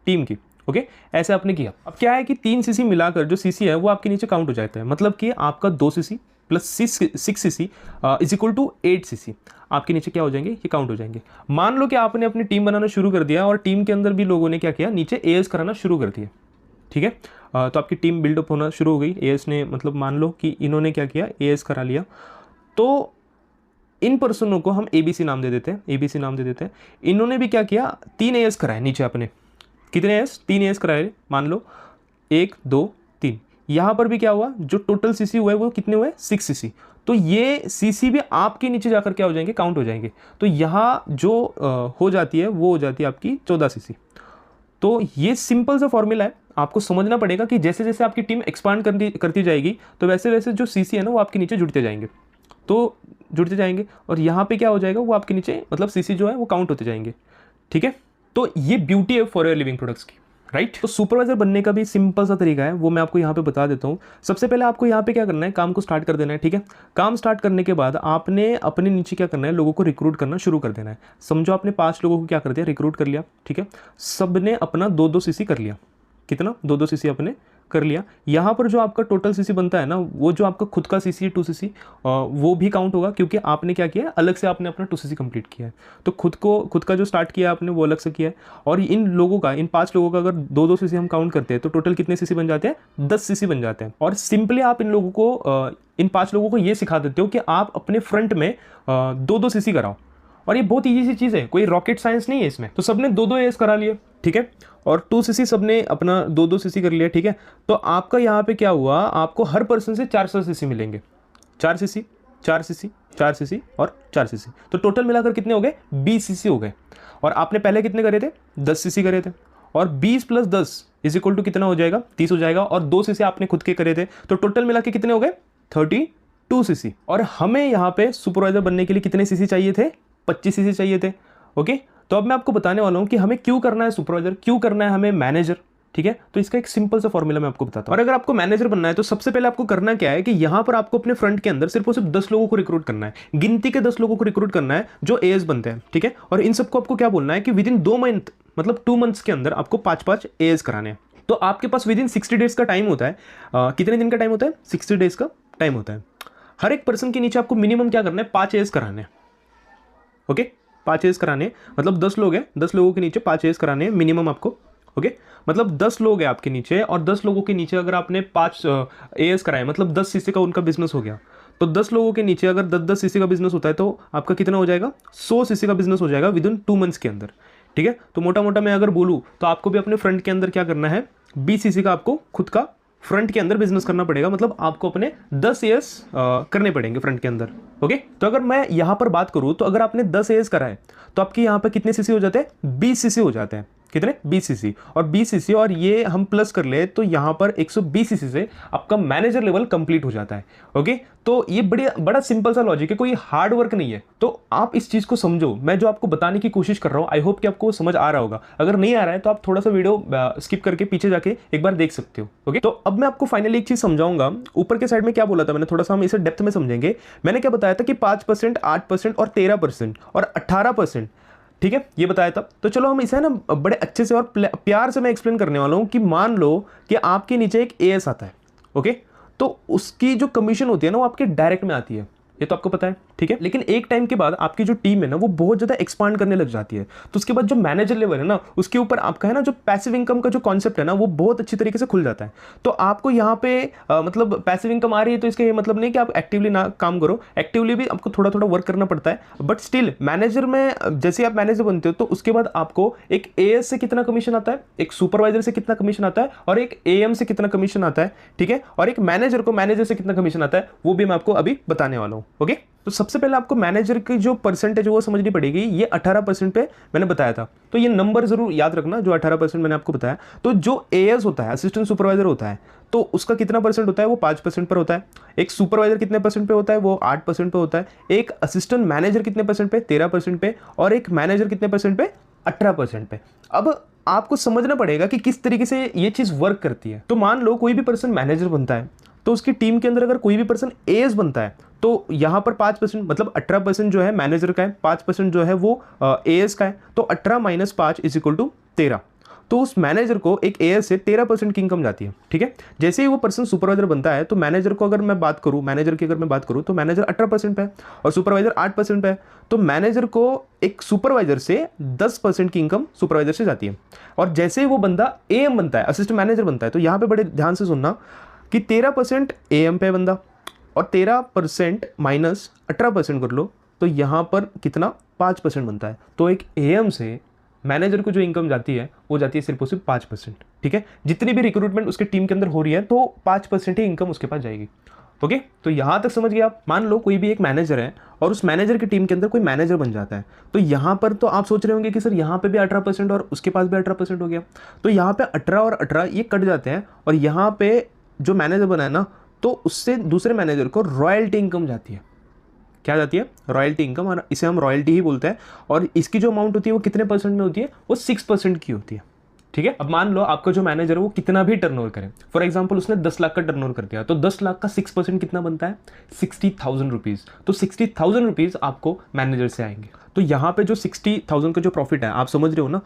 टीम की। ओके, ऐसे आपने किया। अब क्या है कि 3 सीसी मिलाकर जो सीसी है वो आपके नीचे काउंट हो जाता है, मतलब कि आपका 2 CC plus 6 CC is equal to 8 CC आपके नीचे क्या हो जाएंगे, ये काउंट हो जाएंगे। मान लो कि आपने अपनी टीम बनाना शुरू कर दिया, और टीम के अंदर भी लोगों ने क्या किया, नीचे एएस कराना शुरू कर दिया, ठीक है। तो आपकी टीम बिल्डअप होना शुरू हो गई, एएस ने, मतलब मान लो कि इन्होंने क्या किया, एएस करा लिया। तो इन पर्सनों को हम एबीसी नाम दे देते हैं, एबीसी नाम दे देते हैं। इन्होंने भी क्या किया, 3 एएस कराए नीचे अपने। कितने एएस? 3 एएस कराए, मान लो 1 2 3। यहाँ पर भी क्या हुआ, जो टोटल सीसी हुए वो कितने हुए, 6 सीसी। तो ये सीसी भी आपके नीचे जाकर क्या हो जाएंगे, काउंट हो जाएंगे। तो यहाँ जो हो जाती है वो हो जाती है आपकी 14 सीसी। तो ये सिंपल सा फॉर्मूला है, आपको समझना पड़ेगा कि जैसे जैसे आपकी टीम एक्सपांड करती जाएगी तो वैसे वैसे जो सीसी है ना वो आपके नीचे जुड़ते जाएंगे, तो जुड़ते जाएंगे, और यहाँ पे क्या हो जाएगा, वो आपके नीचे मतलब सीसी जो है वो काउंट होते जाएंगे, ठीक है। तो ये ब्यूटी है फॉरएवर लिविंग प्रोडक्ट्स की, राइट। तो सुपरवाइजर बनने का भी सिंपल सा तरीका है, वो मैं आपको यहाँ पे बता देता हूँ। सबसे पहले आपको यहाँ पे क्या करना है, काम को स्टार्ट कर देना है, ठीक है। काम स्टार्ट करने के बाद आपने अपने नीचे क्या करना है, लोगों को रिक्रूट करना शुरू कर देना है। समझो आपने 5 लोगों को क्या कर दिया, रिक्रूट कर लिया, ठीक है। सबने अपना 2-2 सीसी कर लिया, कितना, 2-2 सीसी आपने कर लिया। यहाँ पर जो आपका टोटल सीसी बनता है ना, वो जो आपका खुद का सीसी है 2 सीसी, वो भी काउंट होगा, क्योंकि आपने क्या किया है, अलग से आपने अपना 2 सीसी कंप्लीट किया है। तो खुद का जो स्टार्ट किया है आपने वो अलग से किया है। और इन लोगों का, इन 5 लोगों का अगर 2-2 सीसी हम काउंट करते हैं तो टोटल कितने सीसी बन जाते हैं, 10 सीसी बन जाते हैं। और सिंपली आप इन लोगों को, इन 5 लोगों को ये सिखा देते हो कि आप अपने फ्रंट में 2-2 सीसी कराओ, और ये बहुत ईजी सी चीज़ है, कोई रॉकेट साइंस नहीं है इसमें। तो सबने 2-2 एएस करा लिए, ठीक है, और 2 सीसी सबने अपना 2-2 सीसी कर लिया, ठीक है। तो आपका यहाँ पे क्या हुआ, आपको हर पर्सन से 400 सीसी मिलेंगे, 4 सीसी 4 सीसी 4 सीसी और 4 सीसी। तो टोटल मिलाकर कितने हो गए, 20 सीसी हो गए। और आपने पहले कितने करे थे, 10 सीसी करे थे, और 20 + 10 इज इक्वल टू कितना हो जाएगा, 30 हो जाएगा। और 2 सीसी आपने खुद के करे थे, तो टोटल मिला के कितने हो गए, 32 सीसी। और हमें यहाँ पे सुपरवाइजर बनने के लिए कितने सीसी चाहिए थे, 25 सीसी चाहिए थे। ओके, तो अब मैं आपको बताने वाला हूं कि हमें क्यों करना है सुपरवाइजर, क्यों करना है हमें मैनेजर, ठीक है। तो इसका एक सिंपल सा फॉर्मूला मैं आपको बताता हूं। और अगर आपको मैनेजर बनना है तो सबसे पहले आपको करना क्या है कि यहां पर आपको अपने फ्रंट के अंदर सिर्फ और सिर्फ 10 लोगों को रिक्रूट करना है, गिनती के 10 लोगों को रिक्रूट करना है जो एएस बनते हैं, ठीक है। और इन सबको आपको क्या बोलना है कि विद इन 2 मंथ, मतलब 2 मंथ्स के अंदर आपको 5-5 एएस कराने हैं। तो आपके पास विद इन 60 डेज का टाइम होता है। कितने दिन का टाइम होता है, 60 डेज का टाइम होता है। हर एक पर्सन के नीचे आपको मिनिमम क्या करना है, 5 एएस कराने हैं। ओके, 5 एएस कराने, मतलब 10 लोग हैं, 10 लोगों के नीचे 5 एएस कराने हैं मिनिमम आपको। ओके, मतलब 10 लोग हैं आपके नीचे, और 10 लोगों के नीचे अगर आपने 5 एएस कराए, मतलब 10 सीसी का उनका बिजनेस हो गया। तो 10 लोगों के नीचे अगर 10-10 सीसी का बिजनेस होता है तो आपका कितना हो जाएगा, 100 सीसी का बिजनेस हो जाएगा विद इन 2 मंथ्स के अंदर, ठीक है। तो मोटा मोटा मैं अगर बोलूँ तो आपको भी अपने फ्रंट के अंदर क्या करना है, 20 सीसी का आपको खुद का फ्रंट के अंदर बिजनेस करना पड़ेगा, मतलब आपको अपने 10 एएस करने पड़ेंगे फ्रंट के अंदर। ओके, तो अगर मैं यहां पर बात करूं तो अगर आपने 10 एएस करा है तो आपके यहां पर कितने सीसी हो जाते हैं, 20 सीसी हो जाते हैं, कितने 20 सीसी, और 20 सीसी और ये हम प्लस कर ले तो यहाँ पर 120 सीसी से आपका मैनेजर लेवल कंप्लीट हो जाता है। ओके, तो ये बड़ा सिंपल सा लॉजिक है, कोई हार्ड वर्क नहीं है। तो आप इस चीज को समझो, मैं जो आपको बताने की कोशिश कर रहा हूँ, आई होप कि आपको समझ आ रहा होगा। अगर नहीं आ रहा है तो आप थोड़ा सा वीडियो स्किप करके पीछे जाके एक बार देख सकते हो। ओके, तो अब मैं आपको फाइनली एक चीज समझाऊंगा। ऊपर के साइड में क्या बोला था मैंने, थोड़ा सा हम इसे डेप्थ में समझेंगे। मैंने क्या बताया था कि 5%, 8% और 13% और 18%, ठीक है, ये बताया था। तो चलो हम इसे ना बड़े अच्छे से और प्यार से मैं एक्सप्लेन करने वाला हूं कि मान लो कि आपके नीचे एक एएस आता है। ओके, तो उसकी जो कमीशन होती है ना वो आपके डायरेक्ट में आती है, ये तो आपको पता है, ठीक है। लेकिन एक टाइम के बाद आपकी जो टीम है ना वो बहुत ज्यादा एक्सपांड करने लग जाती है, तो उसके बाद जो मैनेजर लेवल है ना उसके ऊपर आपका है ना जो पैसिव इनकम का जो कॉन्सेप्ट है ना वो बहुत अच्छी तरीके से खुल जाता है। तो आपको यहाँ पे मतलब पैसिव इनकम आ रही है तो इसका ये मतलब नहीं कि आप एक्टिवली ना काम करो, एक्टिवली भी आपको थोड़ा थोड़ा वर्क करना पड़ता है, बट स्टिल मैनेजर में जैसे आप मैनेजर बनते हो तो उसके बाद आपको एक एएस से कितना कमीशन आता है, एक सुपरवाइजर से कितना कमीशन आता है, और एक एएम से कितना कमीशन आता है, ठीक है, और एक मैनेजर से कितना कमीशन आता है वो भी मैं आपको अभी बताने वाला हूँ। ओके, तो सबसे पहले आपको मैनेजर की जो परसेंटेज है वो समझनी पड़ेगी। ये 18% पे मैंने बताया था, तो ये नंबर जरूर याद रखना जो 18% मैंने आपको बताया। तो जो एएस होता है, असिस्टेंट सुपरवाइजर होता है, तो उसका कितना परसेंट होता है, वो 5% पर होता है। एक सुपरवाइजर कितने परसेंट पे होता है, वो 8% पे होता है। एक असिस्टेंट मैनेजर कितने परसेंट पे, 13% पे, और एक मैनेजर कितने परसेंट पे, 18% पे। अब आपको समझना पड़ेगा कि किस तरीके से ये चीज वर्क करती है। तो मान लो कोई भी पर्सन मैनेजर बनता है, तो उसकी टीम के अंदर अगर कोई भी पर्सन एएस बनता है तो यहाँ पर 5% मतलब 18% जो है मैनेजर का है, 5% जो है वो एएस का है, तो 18 - 5 = 13। तो उस मैनेजर को एक एएस से 13% की इनकम जाती है, ठीक है। जैसे ही वो पर्सन सुपरवाइजर बनता है तो मैनेजर को अगर मैं बात करूं, मैनेजर की अगर मैं बात करूं तो मैनेजर 18% पे है और सुपरवाइजर 8% पे है, तो मैनेजर को एक सुपरवाइजर से 10% की इनकम सुपरवाइजर से जाती है। और जैसे ही वो बंदा एएम बनता है, असिस्टेंट मैनेजर बनता है, तो यहाँ पे बड़े ध्यान से सुनना कि 13% एएम पे बंदा और 13% माइनस 18% कर लो तो यहाँ पर कितना 5% बनता है। तो एक एएम से मैनेजर को जो इनकम जाती है वो जाती है सिर्फ और सिर्फ 5%, ठीक है। जितनी भी रिक्रूटमेंट उसके टीम के अंदर हो रही है तो 5% ही इनकम उसके पास जाएगी। ओके, तो यहाँ तक समझ गए आप। मान लो कोई भी एक मैनेजर है और उस मैनेजर की टीम के अंदर कोई मैनेजर बन जाता है, तो यहाँ पर तो आप सोच रहे होंगे कि सर यहाँ पे भी 18% और उसके पास भी 18% हो गया, तो यहाँ पे 18 और 18 ये कट जाते हैं और यहाँ पे जो मैनेजर बना है ना तो उससे दूसरे मैनेजर को रॉयल्टी इनकम जाती है। क्या जाती है? रॉयल्टी इनकम, और इसे हम रॉयल्टी ही बोलते हैं। और इसकी जो अमाउंट होती है वो कितने परसेंट में होती है? वो 6% की होती है, ठीक है। अब मान लो आपका जो मैनेजर है वो कितना भी टर्नओवर करे, फॉर एग्जांपल उसने 10 लाख का टर्नओवर कर दिया, तो 10 लाख का 6% कितना बनता है? 60,000 रुपीज। तो 60,000 रुपीज आपको मैनेजर से आएंगे। तो यहाँ पे जो 60,000 का जो प्रॉफिट है, आप समझ रहे हो ना।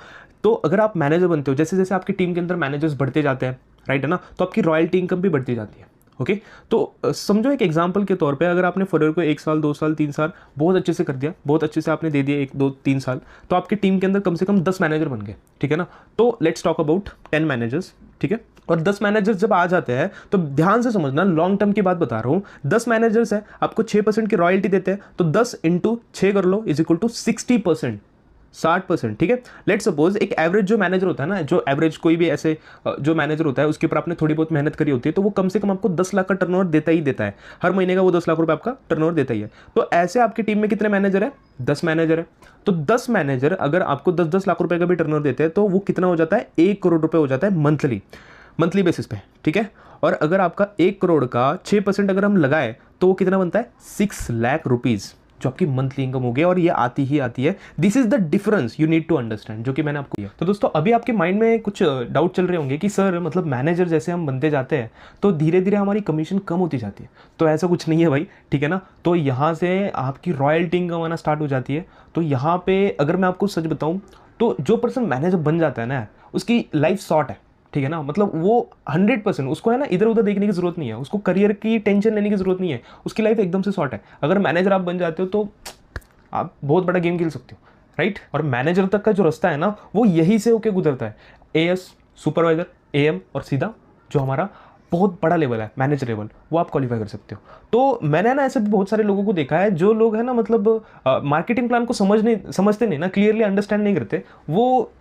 तो अगर आप मैनेजर बनते हो, जैसे जैसे आपकी टीम के अंदर मैनेजर्स बढ़ते जाते हैं, राइट है ना, तो आपकी रॉयल्टी इनकम भी बढ़ती जाती है। ओके, तो समझो एक एग्जांपल के तौर पे अगर आपने फॉरवर्ड को 1 साल 2 साल 3 साल बहुत अच्छे से कर दिया, बहुत अच्छे से आपने दे दिया 1 2 3 साल, तो आपकी टीम के अंदर कम से कम 10 मैनेजर बन गए, ठीक है ना। तो लेट्स टॉक अबाउट 10 मैनेजर्स, ठीक है। और 10 मैनेजर्स जब आ जाते हैं तो ध्यान से समझना, लॉन्ग टर्म की बात बता रहा हूँ। 10 मैनेजर्स है, आपको 6% की रॉयल्टी देते हैं, तो 10 × 6 कर लो = 60%, 60%, ठीक है। लेट सपोज एक एवरेज जो मैनेजर होता है ना, जो एवरेज कोई भी ऐसे जो मैनेजर होता है उसके ऊपर आपने थोड़ी बहुत मेहनत करी होती है, तो वो कम से कम आपको 10 लाख का टर्नओवर देता ही देता है। हर महीने का वो 10 लाख रुपए आपका टर्नओवर देता ही है। तो ऐसे आपकी टीम में कितने मैनेजर है? 10 मैनेजर है। तो 10 मैनेजर अगर आपको 10-10 लाख रुपए का भी टर्नओवर देते हैं तो वो कितना हो जाता है? 1 करोड़ रुपए हो जाता है मंथली बेसिस पे, ठीक है। और अगर आपका 1 करोड़ का 6% अगर हम लगाए तो वो कितना बनता है? 6 लाख रुपीज, जो आपकी मंथली इनकम हो गई, और ये आती ही आती है। This is the difference you need to understand, जो कि मैंने आपको दिया। तो दोस्तों अभी आपके माइंड में कुछ डाउट चल रहे होंगे कि सर मतलब मैनेजर जैसे हम बनते जाते हैं तो धीरे धीरे हमारी कमीशन कम होती जाती है। तो ऐसा कुछ नहीं है भाई, ठीक है ना। तो यहाँ से आपकी रॉयल्टी इनकम आना स्टार्ट हो जाती है। तो यहाँ पे अगर मैं आपको सच बताऊँ तो जो पर्सन मैनेजर बन जाता है ना, उसकी लाइफ शॉर्ट है, ठीक है ना। मतलब वो 100% उसको है ना इधर उधर देखने की जरूरत नहीं है, उसको करियर की टेंशन लेने की जरूरत नहीं है, उसकी लाइफ एकदम से शॉर्ट है। अगर मैनेजर आप बन जाते हो तो आप बहुत बड़ा गेम खेल सकते हो, राइट। और मैनेजर तक का जो रास्ता है ना वो यही से होके गुजरता है, एएस, सुपरवाइजर, एएम, और सीधा जो हमारा बहुत बड़ा लेवल है मैनेजर लेवल, वो आप क्वालिफाई कर सकते हो। तो मैंने ना ऐसे बहुत सारे लोगों को देखा है, जो लोग है ना मतलब मार्केटिंग प्लान को समझते नहीं ना, क्लियरली अंडरस्टैंड नहीं करते, वो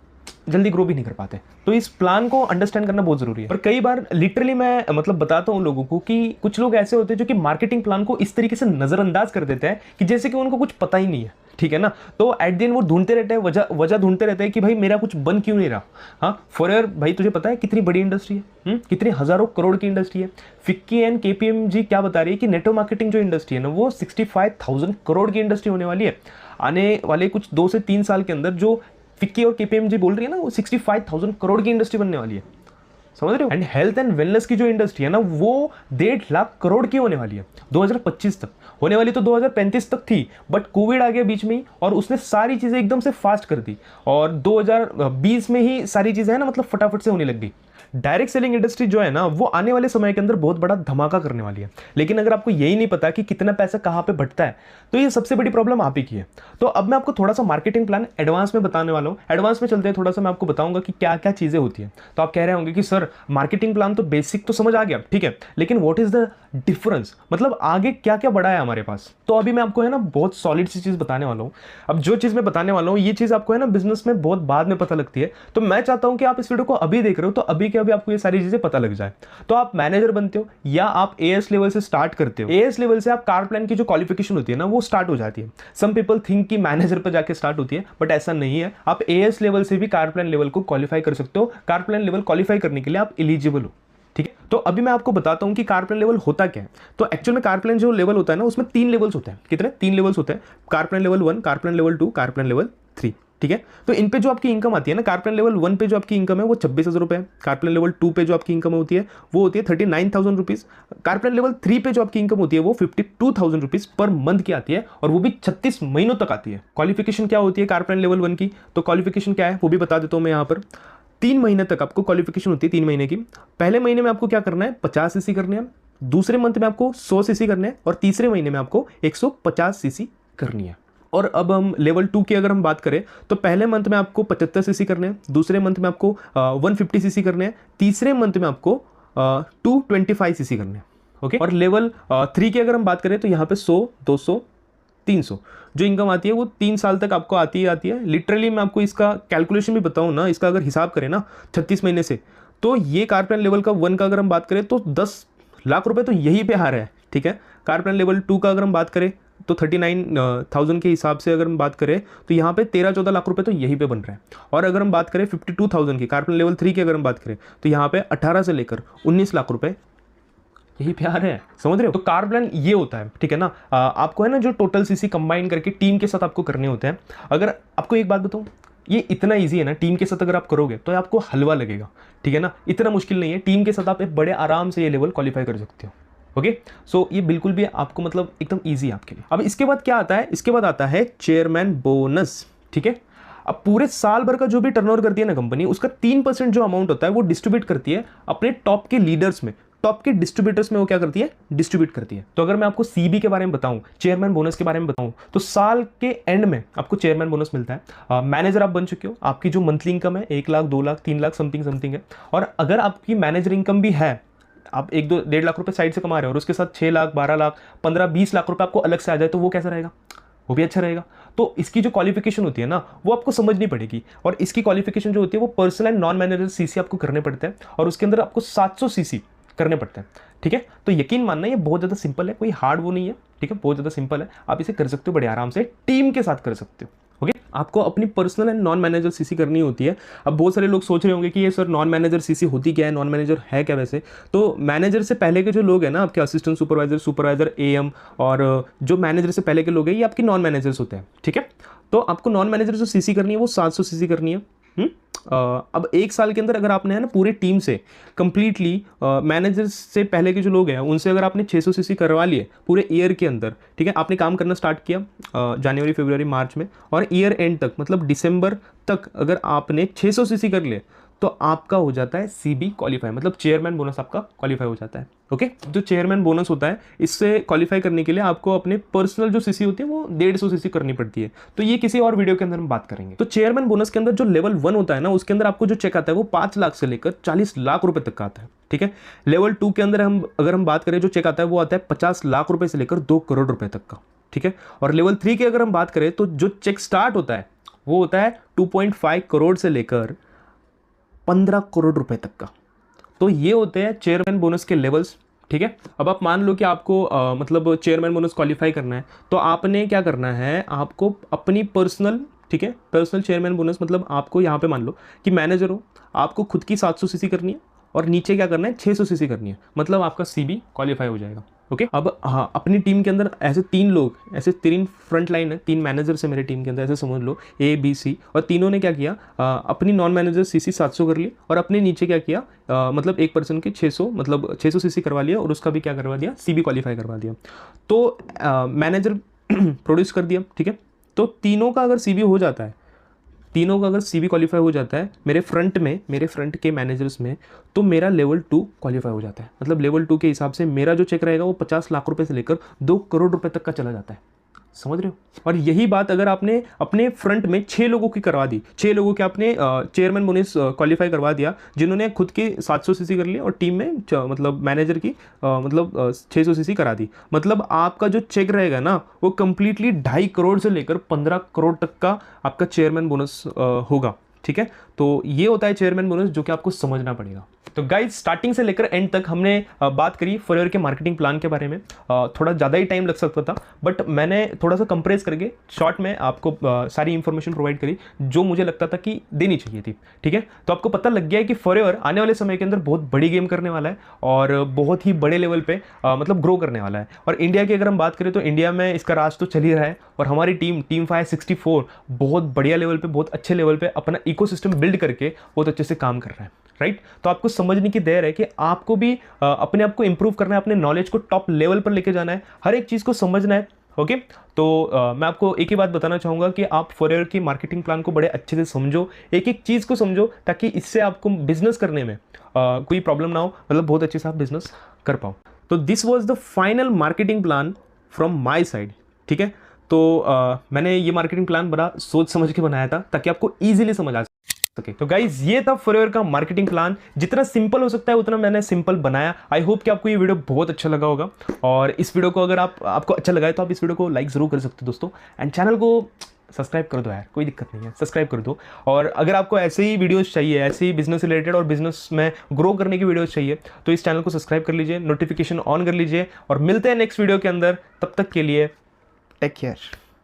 जल्दी ग्रो भी नहीं कर पाते। तो इस प्लान को अंडरस्टैंड करना बहुत जरूरी है। और कई बार लिटरली मैं मतलब बताता हूँ लोगों को कि कुछ लोग ऐसे होते हैं जो कि मार्केटिंग प्लान को इस तरीके से नजरअंदाज कर देते हैं कि जैसे कि उनको कुछ पता ही नहीं है, ठीक है ना। तो एट द एंड वो ढूंढते रहते हैं, वजह ढूंढते रहते हैं कि भाई मेरा कुछ बन क्यों नहीं रहा। हाँ, फॉरएवर भाई तुझे पता है कितनी बड़ी इंडस्ट्री है, कितनी हजारों करोड़ की इंडस्ट्री है। फिक्की एंड केपीएमजी क्या बता रही है कि नेटवर्क मार्केटिंग जो इंडस्ट्री है ना वो 65,000 करोड़ की इंडस्ट्री होने वाली है आने वाले कुछ 2 से 3 साल के अंदर। जो फिक्की और केपीएमजी बोल रही है ना वो 65,000 करोड़ की इंडस्ट्री बनने वाली है, समझ रहे हो। एंड हेल्थ एंड वेलनेस की जो इंडस्ट्री है ना वो 1.5 लाख करोड़ की होने वाली है 2025 तक। होने वाली तो 2035 तक थी, बट कोविड आ गया बीच में ही और उसने सारी चीजें एकदम से फास्ट कर दी और 2020 में ही सारी चीजें है ना मतलब फटाफट से होने लग गई। डायरेक्ट सेलिंग इंडस्ट्री जो है ना वो आने वाले समय के अंदर बहुत बड़ा धमाका करने वाली है। लेकिन अगर आपको यही नहीं पता कि कितना पैसा कहाँ पे बटता है तो ये सबसे बड़ी प्रॉब्लम आप ही की है। तो अब मैं आपको थोड़ा सा मार्केटिंग प्लान एडवांस में बताने वाला हूँ। एडवांस में चलते हैं, थोड़ा सा मैं आपको बताऊंगा कि क्या क्या चीजें होती है। तो आप कह रहे होंगे कि सर मार्केटिंग प्लान तो बेसिक तो समझ आ गया, ठीक है, लेकिन व्हाट इज द डिफरेंस, मतलब आगे क्या क्या बड़ा है हमारे पास। तो अभी मैं आपको है ना बहुत सॉलिड सी चीज बताने वाला हूँ। अब जो चीज मैं बताने वाला हूँ ये चीज आपको है ना बिजनेस में बहुत बाद में पता लगती है। तो मैं चाहता हूं कि आप इस वीडियो को अभी देख रहे हो तो अभी के अभी आपको ये सारी चीजें पता लग जाए। तो आप मैनेजर बनते हो या आप एएस लेवल से स्टार्ट करते हो। एएस लेवल से आप कार प्लान की जो क्वालिफिकेशन होती है ना वो स्टार्ट हो जाती है। सम पीपल थिंक कि मैनेजर पर जाके स्टार्ट होती है, बट ऐसा नहीं है। आप एएस लेवल से भी कार प्लान लेवल को क्वालिफाई कर सकते हो। कार प्लान लेवल क्वालिफाई करने के लिए आप एलिजिबल हो, ठीक है। तो अभी मैं आपको बताता हूं कि कार प्लान लेवल होता क्या है। तो एक्चुअल में कार प्लान जो लेवल होता है ना उसमें 3 लेवल्स होते हैं। कितने? 3 लेवल्स होते हैं। Car plan level 1, car plan level 2, car plan level 3, ठीक है। तो इन पे जो आपकी इनकम आती है ना, कार प्लान लेवल 1 पे जो आपकी इनकम है वो 26,000 रुपए है। कार प्लान लेवल 2 पे जो आपकी इनकम होती है वो होती है 39,000 रुपीज। कार प्लान लेवल 3 पे जो आपकी इनकम होती है वो 52,000 रुपीज पर मंथ की आती है और वो भी 36 महीनों तक आती है। क्वालिफिकेशन क्या होती है कार प्लान लेवल 1 की? तो क्वालिफिकेशन क्या है वो भी बता देता हूं मैं यहाँ पर। 3 महीने तक आपको क्वालिफिकेशन होती है, 3 महीने की। पहले महीने में आपको क्या करना है, 50 सीसी करने हैं। दूसरे मंथ में आपको 100 सीसी करने हैं और तीसरे महीने में आपको 150 सीसी करनी है। और अब हम लेवल 2 की अगर हम बात करें तो पहले मंथ में आपको 75 सीसी करने हैं, दूसरे मंथ में आपको 150 सीसी करने हैं, तीसरे मंथ में आपको 225 सीसी करने हैं, ओके। और लेवल 3 की अगर हम बात करें तो यहाँ पे 100, 200, 300 जो इनकम आती है वो 3 साल तक आपको आती है। लिटरली मैं आपको इसका कैलकुलेशन भी बताऊं ना, इसका अगर हिसाब करें ना 36 महीने से, तो ये कार प्लान लेवल का 1 का अगर हम बात करें तो 10 लाख रुपए तो यहीं पे आ रहा है, ठीक है। कार प्लान लेवल 2 का अगर हम बात करें तो 39,000 के हिसाब से अगर हम बात करें तो यहाँ पे 13-14 लाख रुपए तो यहीं पे बन रहा है। और अगर हम बात करें 52,000 की कार प्लान लेवल 3 की अगर हम बात करें तो यहाँ पे 18 से लेकर 19 लाख रुपए यही प्यार है, समझ रहे हो। तो कार प्लान ये होता है, ठीक है ना। आपको है ना जो टोटल सीसी कंबाइन करके टीम के साथ आपको करने होते हैं। अगर आपको एक बात बताऊं, ये इतना इजी है ना, टीम के साथ अगर आप करोगे तो आपको हलवा लगेगा, ठीक है ना। इतना मुश्किल नहीं है, टीम के साथ आप एक बड़े आराम से ये लेवल क्वालिफाई कर सकते हो, ओके। सो ये बिल्कुल भी आपको मतलब एकदम ईजी है आपके लिए। अब इसके बाद क्या आता है, इसके बाद आता है चेयरमैन बोनस, ठीक है। अब पूरे साल भर का जो भी टर्नओवर करती है ना कंपनी, उसका 3% जो अमाउंट होता है वो डिस्ट्रीब्यूट करती है अपने टॉप के लीडर्स में, टॉप के डिस्ट्रीब्यूटर्स में वो क्या करती है, डिस्ट्रीब्यूट करती है। तो अगर मैं आपको सीबी के बारे में बताऊं, चेयरमैन बोनस के बारे में बताऊं, तो साल के एंड में आपको चेयरमैन बोनस मिलता है। मैनेजर आप बन चुके हो, आपकी जो मंथली इनकम है 1 लाख, 2 लाख, 3 लाख समथिंग है। और अगर आपकी मैनेजर इनकम भी है, आप 1-2-1.5 लाख रुपए साइड से कमा रहे हो और उसके साथ 6 लाख, 12 लाख, 15-20 लाख रुपए आपको अलग से आ जाए, तो वो कैसा रहेगा, वो भी अच्छा रहेगा। तो इसकी जो क्वालिफिकेशन होती है ना वो आपको समझनी पड़ेगी। और इसकी क्वालिफिकेशन जो होती है वो personal and non manager CC आपको करने पड़ते हैं और उसके अंदर आपको 700 सीसी करने पड़ते हैं, ठीक है। तो यकीन मानना ये बहुत ज़्यादा सिंपल है, कोई हार्ड वो नहीं है, ठीक है। बहुत ज़्यादा सिंपल है, आप इसे कर सकते हो बड़े आराम से, टीम के साथ कर सकते हो, ओके। आपको अपनी personal and non manager CC करनी होती है। अब बहुत सारे लोग सोच रहे होंगे कि ये सर नॉन मैनेजर सीसी होती क्या है, नॉन मैनेजर है क्या वैसे। तो मैनेजर से पहले के जो लोग हैं ना, आपके असिस्टेंट सुपरवाइजर, एएम और जो मैनेजर से पहले के लोग हैं, ये आपके नॉन मैनेजर्स होते हैं, ठीक है। तो आपको नॉन मैनेजर जो सीसी करनी है वो 700 सीसी करनी है। अब 1 साल के अंदर अगर आपने है ना पूरी टीम से कंप्लीटली मैनेजर से पहले के जो लोग हैं उनसे अगर आपने 600 सीसी करवा लिए पूरे ईयर के अंदर, ठीक है। आपने काम करना स्टार्ट किया जनवरी, फरवरी, मार्च में, और ईयर एंड तक मतलब दिसंबर तक अगर आपने 600 सीसी कर लिए तो आपका हो जाता है सीबी क्वालिफाई, मतलब चेयरमैन बोनस आपका क्वालिफाई हो जाता है, ओके। जो चेयरमैन बोनस होता है इससे क्वालिफाई करने के लिए आपको अपने पर्सनल जो सीसी होती है वो 150 सीसी करनी पड़ती है। तो ये किसी और वीडियो के अंदर हम बात करेंगे। तो चेयरमैन बोनस के अंदर जो लेवल 1 होता है ना उसके अंदर आपको जो चेक आता है वो 5 लाख से लेकर 40 लाख रुपए तक का आता है, ठीक है। लेवल 2 के अंदर अगर हम बात करें जो चेक आता है वो आता है 50 लाख रुपए से लेकर 2 करोड़ रुपए तक का, ठीक है। और लेवल 3 की अगर हम बात करें तो जो चेक स्टार्ट होता है वो होता है 2.5 करोड़ से लेकर 15 करोड़ रुपए तक का। तो ये होते हैं चेयरमैन बोनस के लेवल्स, ठीक है। अब आप मान लो कि आपको मतलब चेयरमैन बोनस क्वालिफाई करना है, तो आपने क्या करना है, आपको अपनी पर्सनल, ठीक है, पर्सनल चेयरमैन बोनस मतलब आपको यहाँ पे मान लो कि मैनेजर हो, आपको खुद की 700 सीसी करनी है और नीचे क्या करना है 600 सीसी करनी है, मतलब आपका सीबी क्वालिफाई हो जाएगा। ओके। अब हाँ, अपनी टीम के अंदर ऐसे 3 लोग, ऐसे 3 फ्रंट लाइन है, 3 मैनेजर्स है मेरे टीम के अंदर, ऐसे समझ लो A B C, और तीनों ने क्या किया, अपनी नॉन मैनेजर सीसी 700 कर ली और अपने नीचे क्या किया, मतलब एक पर्सन के 600 मतलब 600 सीसी करवा लिया और उसका भी क्या करवा दिया, सीबी क्वालिफाई करवा दिया। तो मैनेजर प्रोड्यूस कर दिया, ठीक है। तो तीनों का अगर सीबी हो जाता है, तीनों का अगर सीबी क्वालिफाई हो जाता है मेरे फ्रंट के मैनेजर्स में, तो मेरा लेवल 2 क्वालिफाई हो जाता है। मतलब लेवल 2 के हिसाब से मेरा जो चेक रहेगा वो 50 लाख रुपए से लेकर 2 करोड़ रुपए तक का चला जाता है, समझ रहे हो। और यही बात अगर आपने अपने फ्रंट में 6 लोगों की करवा दी, 6 लोगों के आपने चेयरमैन बोनस क्वालिफाई करवा दिया, जिन्होंने खुद की 700 सीसी कर ली और टीम में मतलब मैनेजर की मतलब 600 सीसी करा दी, मतलब आपका जो चेक रहेगा ना वो कंप्लीटली 2.5 करोड़ से लेकर 15 करोड़ तक का आपका चेयरमैन बोनस होगा, ठीक है। तो ये होता है चेयरमैन बोनस, जो कि आपको समझना पड़ेगा। तो गाइज स्टार्टिंग से लेकर एंड तक हमने बात करी फॉरएवर के मार्केटिंग प्लान के बारे में। थोड़ा ज़्यादा ही टाइम लग सकता था, बट मैंने थोड़ा सा कंप्रेस करके शॉर्ट में आपको सारी इंफॉर्मेशन प्रोवाइड करी जो मुझे लगता था कि देनी चाहिए थी, ठीक है। तो आपको पता लग गया है कि फॉरएवर आने वाले समय के अंदर बहुत बड़ी गेम करने वाला है और बहुत ही बड़े लेवल पे मतलब ग्रो करने वाला है। और इंडिया की अगर हम बात करें तो इंडिया में इसका राज तो चल ही रहा है, और हमारी टीम 564 बहुत बढ़िया लेवल पे, बहुत अच्छे लेवल पे अपना इकोसिस्टम बिल्ड करके बहुत अच्छे से काम कर रहा है, राइट। तो आपको समझने की देर है कि आपको भी अपने आप को इंप्रूव करना है, अपने नॉलेज को टॉप लेवल पर लेके जाना है, हर एक चीज़ को समझना है, ओके। तो मैं आपको एक ही बात बताना चाहूँगा कि आप फॉरएवर की मार्केटिंग प्लान को बड़े अच्छे से समझो, एक एक चीज़ को समझो, ताकि इससे आपको बिजनेस करने में कोई प्रॉब्लम ना हो, मतलब बहुत अच्छे से आप बिजनेस कर पाओ। तो this was the final marketing plan from my side, ठीक है। तो मैंने ये मार्केटिंग प्लान बड़ा सोच समझ के बनाया था ताकि आपको ईजिली समझ आ सके। तो गाइज ये था फॉरएवर का मार्केटिंग प्लान, जितना सिंपल हो सकता है उतना मैंने सिंपल बनाया। आई होप कि आपको ये वीडियो बहुत अच्छा लगा होगा, और इस वीडियो को अगर आपको अच्छा लगा है तो आप इस वीडियो को लाइक जरूर कर सकते हो दोस्तों, एंड चैनल को सब्सक्राइब कर दो यार, कोई दिक्कत नहीं है, सब्सक्राइब कर दो। और अगर आपको ऐसे ही वीडियोस चाहिए, ऐसे ही बिजनेस रिलेटेड और बिजनेस में ग्रो करने की वीडियोस चाहिए, तो इस चैनल को सब्सक्राइब कर लीजिए, नोटिफिकेशन ऑन कर लीजिए, और मिलते हैं नेक्स्ट वीडियो के अंदर। तब तक के लिए टेक केयर।